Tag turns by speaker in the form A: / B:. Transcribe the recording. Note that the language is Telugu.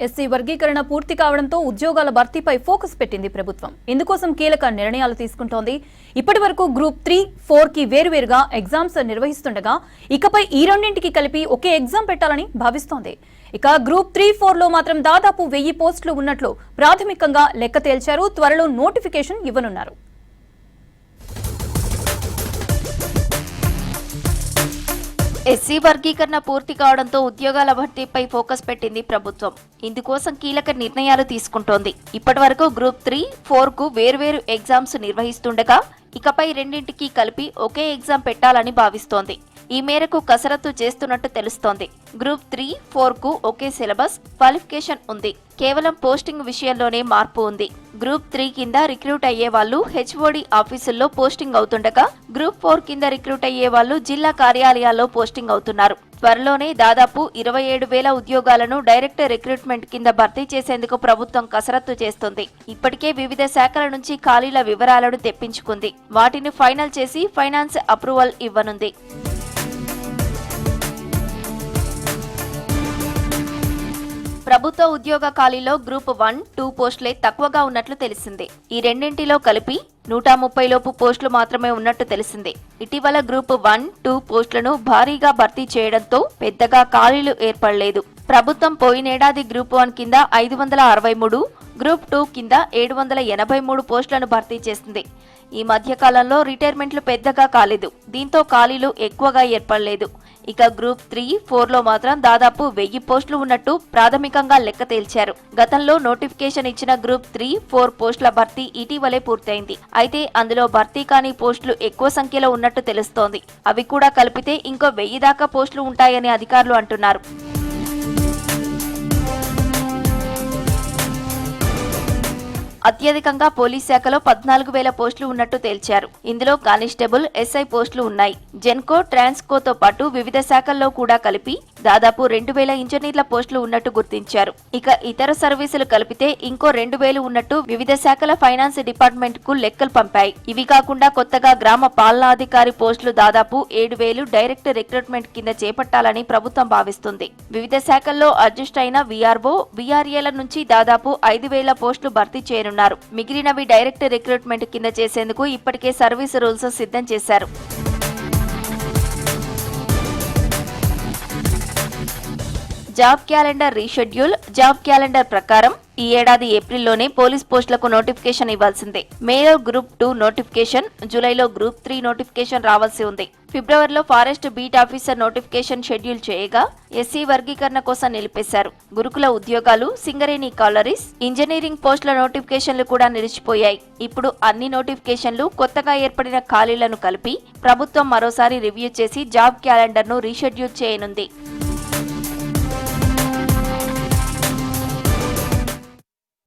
A: ఎస్సీ వర్గీకరణ పూర్తి కావడంతో ఉద్యోగాల భర్తీపై ఫోకస్ పెట్టింది ప్రభుత్వం. ఇందుకోసం కీలక నిర్ణయాలు తీసుకుంటోంది. ఇప్పటివరకు గ్రూప్ 3, 4 కి వేరువేరుగా ఎగ్జామ్స్ నిర్వహిస్తుండగా ఇకపై ఈ రెండింటికి కలిపి ఒకే ఎగ్జామ్ పెట్టాలని భావిస్తోంది. ఇక గ్రూప్ 3, 4 లో మాత్రం దాదాపు 1000 పోస్టులు ఉన్నట్లు ప్రాథమికంగా లెక్క తేల్చారు. త్వరలో నోటిఫికేషన్ ఇవ్వనున్నారు.
B: ఎస్సీ వర్గీకరణ పూర్తి కావడంతో ఉద్యోగాల భర్తీపై ఫోకస్ పెట్టింది ప్రభుత్వం. ఇందుకోసం కీలక నిర్ణయాలు తీసుకుంటోంది. ఇప్పటివరకు గ్రూప్ 3, 4 కు వేర్వేరు ఎగ్జామ్స్ నిర్వహిస్తుండగా ఇకపై రెండింటికి కలిపి ఒకే ఎగ్జామ్ పెట్టాలని భావిస్తోంది. ఈ మేరకు కసరత్తు చేస్తున్నట్టు తెలుస్తోంది. గ్రూప్ 3, 4 కు ఒకే సిలబస్, క్వాలిఫికేషన్ ఉంది. కేవలం పోస్టింగ్ విషయంలోనే మార్పు ఉంది. గ్రూప్ 3 కింద రిక్రూట్ అయ్యే వాళ్ళు హెచ్ఓడి ఆఫీసుల్లో పోస్టింగ్ అవుతుండగా గ్రూప్ 4 కింద రిక్రూట్ అయ్యే వాళ్ళు జిల్లా కార్యాలయాల్లో పోస్టింగ్ అవుతున్నారు. త్వరలోనే దాదాపు 27,000 ఉద్యోగాలను డైరెక్ట్ రిక్రూట్మెంట్ కింద భర్తీ చేసేందుకు ప్రభుత్వం కసరత్తు చేస్తుంది. ఇప్పటికే వివిధ శాఖల నుంచి ఖాళీల వివరాలను తెప్పించుకుంది. వాటిని ఫైనల్ చేసి ఫైనాన్స్ అప్రూవల్ ఇవ్వనుంది. ప్రభుత్వ ఉద్యోగ ఖాళీలో గ్రూప్ 1, 2 పోస్టులే తక్కువగా ఉన్నట్లు తెలిసింది. ఈ రెండింటిలో కలిపి 130 లోపు పోస్టులు మాత్రమే ఉన్నట్టు తెలిసింది. ఇటీవల గ్రూప్ 1, 2 పోస్టులను భారీగా భర్తీ చేయడంతో పెద్దగా ఖాళీలు ఏర్పడలేదు. ప్రభుత్వం పోయినేడాది గ్రూప్ 1 కింద 563, గ్రూప్ 2 కింద 783 పోస్టులను భర్తీ చేసింది. ఈ మధ్యకాలంలో రిటైర్మెంట్లు పెద్దగా కాలేదు. దీంతో ఖాళీలు ఎక్కువగా ఏర్పడలేదు. ఇక గ్రూప్ 3, 4 లో మాత్రం దాదాపు 1000 పోస్టులు ఉన్నట్టు ప్రాథమికంగా లెక్క తేల్చారు. గతంలో నోటిఫికేషన్ ఇచ్చిన గ్రూప్ 3, 4 పోస్టుల భర్తీ ఇటీవలే పూర్తయింది. అయితే అందులో భర్తీ కాని పోస్టులు ఎక్కువ సంఖ్యలో ఉన్నట్టు తెలుస్తోంది. అవి కూడా కలిపితే ఇంకో 1000 దాకా పోస్టులు ఉంటాయని అధికారులు అంటున్నారు. అత్యధికంగా పోలీస్ శాఖలో 14,000 పోస్టులు ఉన్నట్టు తేల్చారు. ఇందులో కానిస్టేబుల్, ఎస్ఐ పోస్టులు ఉన్నాయి. జెన్కో, ట్రాన్స్కోతో పాటు వివిధ శాఖల్లో కూడా కలిపి దాదాపు 2,000 ఇంజనీర్ల పోస్టులు ఉన్నట్టు గుర్తించారు. ఇక ఇతర సర్వీసులు కలిపితే ఇంకో 2,000 ఉన్నట్టు వివిధ శాఖల ఫైనాన్స్ డిపార్ట్మెంట్ కు లెక్కలు పంపాయి. ఇవి కాకుండా కొత్తగా గ్రామ పాలనాధికారి పోస్టులు దాదాపు 7,000 డైరెక్ట్ రిక్రూట్మెంట్ కింద చేపట్టాలని ప్రభుత్వం భావిస్తుంది. వివిధ శాఖల్లో అడ్జస్ట్ అయిన వీఆర్ఓ, వీఆర్ఏల నుంచి దాదాపు 5,000 పోస్టులు భర్తీ చేయనున్నారు. మిగిలినవి డైరెక్ట్ రిక్రూట్మెంట్ కింద చేసేందుకు ఇప్పటికే సర్వీస్ రూల్స్ సిద్ధం చేశారు. Job calendar reschedule. Job calendar ప్రకారం ఈ ఏడాది ఏప్రిల్లోనే పోలీస్ పోస్టులకు నోటిఫికేషన్ ఇవ్వాల్సిందే. మేలో గ్రూప్ 2 నోటిఫికేషన్, జూలైలో గ్రూప్ 3 నోటిఫికేషన్ రావాల్సి ఉంది. ఫిబ్రవరిలో forest beat officer notification schedule చేయగా ఎస్సీ వర్గీకరణ కోసం నిలిపేశారు. గురుకుల ఉద్యోగాలు, సింగరేణి కాలరీస్, ఇంజనీరింగ్ పోస్టుల నోటిఫికేషన్లు కూడా నిలిచిపోయాయి. ఇప్పుడు అన్ని నోటిఫికేషన్లు, కొత్తగా ఏర్పడిన ఖాళీలను కలిపి ప్రభుత్వం మరోసారి రివ్యూ చేసి జాబ్ క్యాలెండర్ను రీషెడ్యూల్ చేయనుంది.